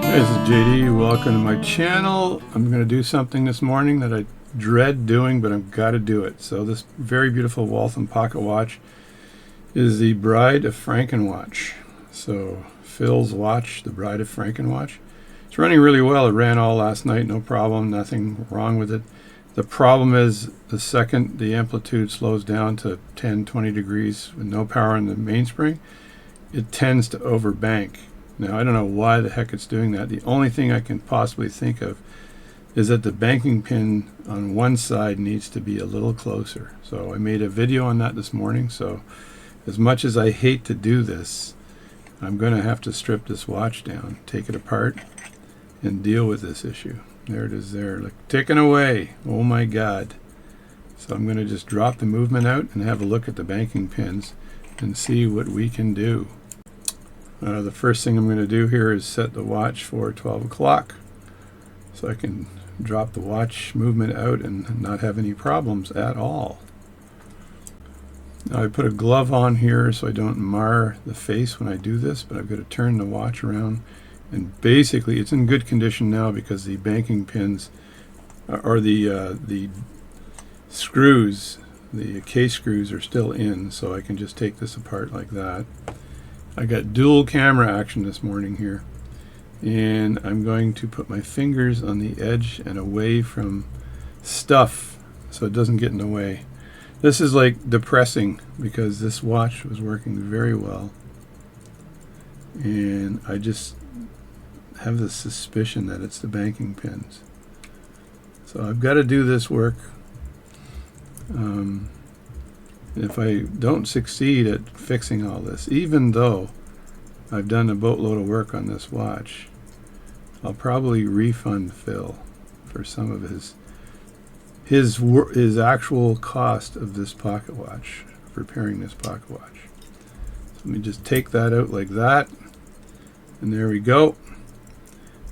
Hey, this is JD. Welcome to my channel. I'm going to do something this morning that I dread doing, but I've got to do it. So this very beautiful Waltham Pocket Watch is the Bride of Franken watch. So Phil's watch, the Bride of Franken watch. It's running really well. It ran all last night, no problem, nothing wrong with it. The problem is the second the amplitude slows down to 10-20 degrees with no power in the mainspring, it tends to overbank. Now, I don't know why the heck it's doing that. The only thing I can possibly think of is that the banking pin on one side needs to be a little closer. So I made a video on that this morning. So as much as I hate to do this, I'm going to have to strip this watch down, take it apart, and deal with this issue. There it is there. Look, ticking away. Oh my God. So I'm going to just drop the movement out and have a look at the banking pins and see what we can do. The first thing I'm going to do here is set the watch for 12 o'clock so I can drop the watch movement out and not have any problems at all. Now I put a glove on here so I don't mar the face when I do this, but I've got to turn the watch around, and basically it's in good condition now because the banking pins or the screws, the case screws are still in, so I can just take this apart like that. I got dual camera action this morning here, and I'm going to put my fingers on the edge and away from stuff so it doesn't get in the way. This is like depressing because this watch was working very well, and I just have the suspicion that it's the banking pins. So I've got to do this work. If I don't succeed at fixing all this, even though I've done a boatload of work on this watch, I'll probably refund Phil for some of his actual cost of this pocket watch, repairing this pocket watch. So let me just take that out like that, and there we go.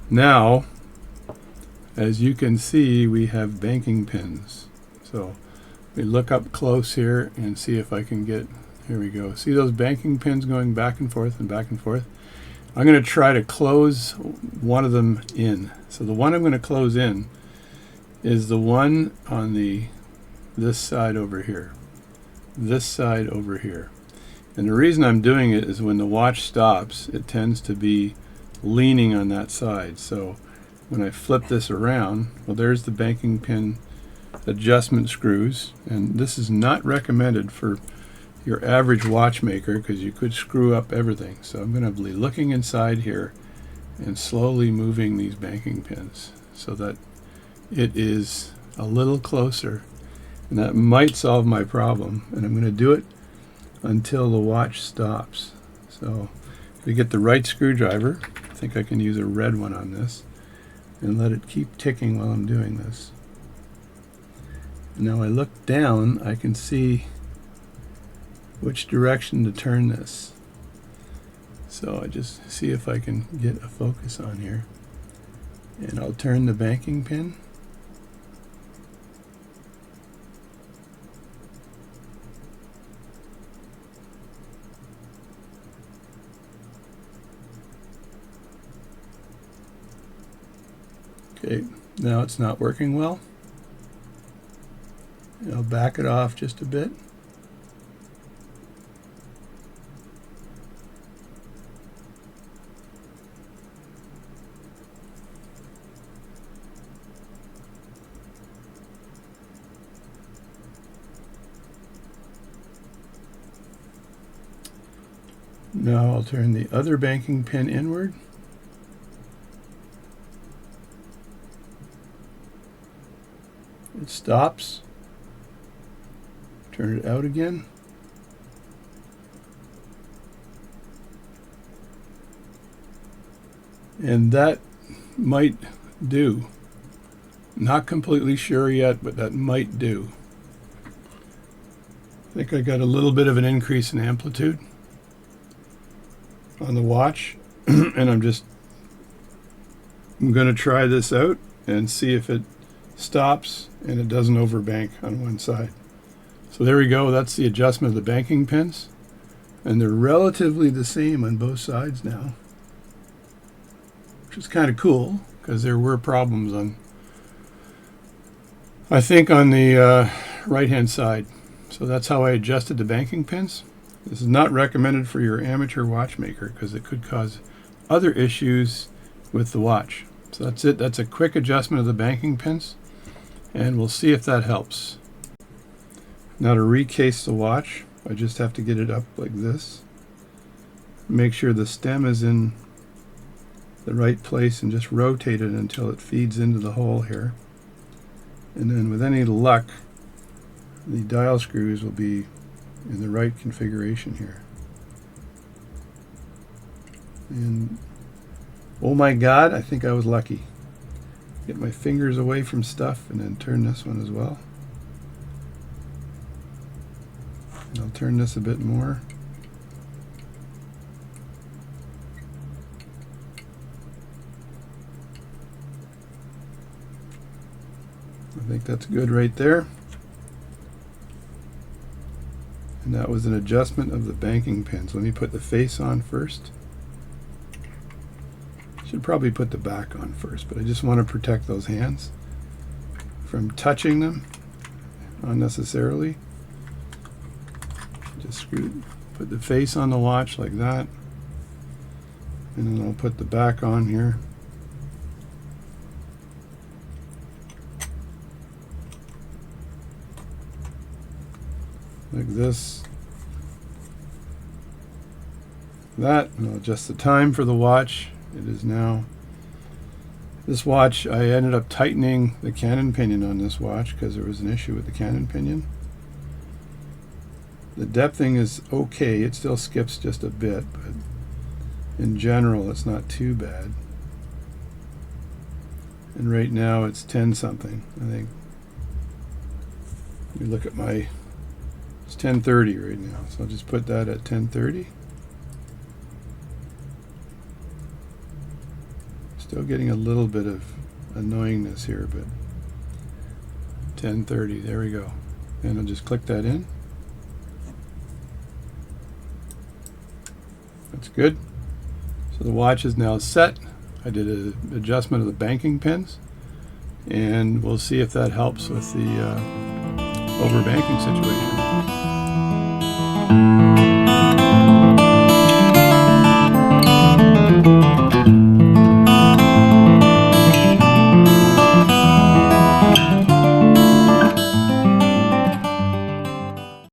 Now, as you can see, we have banking pins. So we look up close here and see if I can get, here we go. See those banking pins going back and forth and back and forth? I'm going to try to close one of them in. So the one I'm going to close in is the one on this side over here. This side over here. And the reason I'm doing it is when the watch stops, it tends to be leaning on that side. So when I flip this around, well, there's the banking pin adjustment screws, and this is not recommended for your average watchmaker because you could screw up everything. So I'm going to be looking inside here and slowly moving these banking pins so that it is a little closer, and that might solve my problem. And I'm going to do it until the watch stops. So if we get the right screwdriver, I think I can use a red one on this, and let it keep ticking while I'm doing this. Now I look down, I can see which direction to turn this. So I just see if I can get a focus on here. And I'll turn the banking pin. Okay, now it's not working well. I'll back it off just a bit. Now I'll turn the other banking pin inward. It stops. Turn it out again. And that might do. Not completely sure yet, but that might do. I think I got a little bit of an increase in amplitude on the watch, and I'm going to try this out and see if it stops and it doesn't overbank on one side. So there we go. That's the adjustment of the banking pins, and they're relatively the same on both sides now. which is kind of cool because there were problems on, I think, on the right hand side. So that's how I adjusted the banking pins. This is not recommended for your amateur watchmaker because it could cause other issues with the watch. So that's it. That's a quick adjustment of the banking pins, and we'll see if that helps. Now to recase the watch, I just have to get it up like this. Make sure the stem is in the right place and just rotate it until it feeds into the hole here. And then with any luck, the dial screws will be in the right configuration here. And oh my God, I think I was lucky. Get my fingers away from stuff and then turn this one as well. And I'll turn this a bit more. I think that's good right there. And that was an adjustment of the banking pins. Let me put the face on first. Should probably put the back on first, but I just want to protect those hands from touching them unnecessarily. Just put the face on the watch like that, and then I'll put the back on here. Like this. That, and I'll adjust the time for the watch. It is now, this watch, I ended up tightening the cannon pinion on this watch because there was an issue with the cannon pinion. The depthing is okay, it still skips just a bit, but in general it's not too bad. And right now it's 10 something, I think. Let me look at my, it's 10:30 right now, so I'll just put that at 10:30. Still getting a little bit of annoyingness here, but 10:30, there we go. And I'll just click that in. That's good. So the watch is now set. I did an adjustment of the banking pins, and we'll see if that helps with the overbanking situation.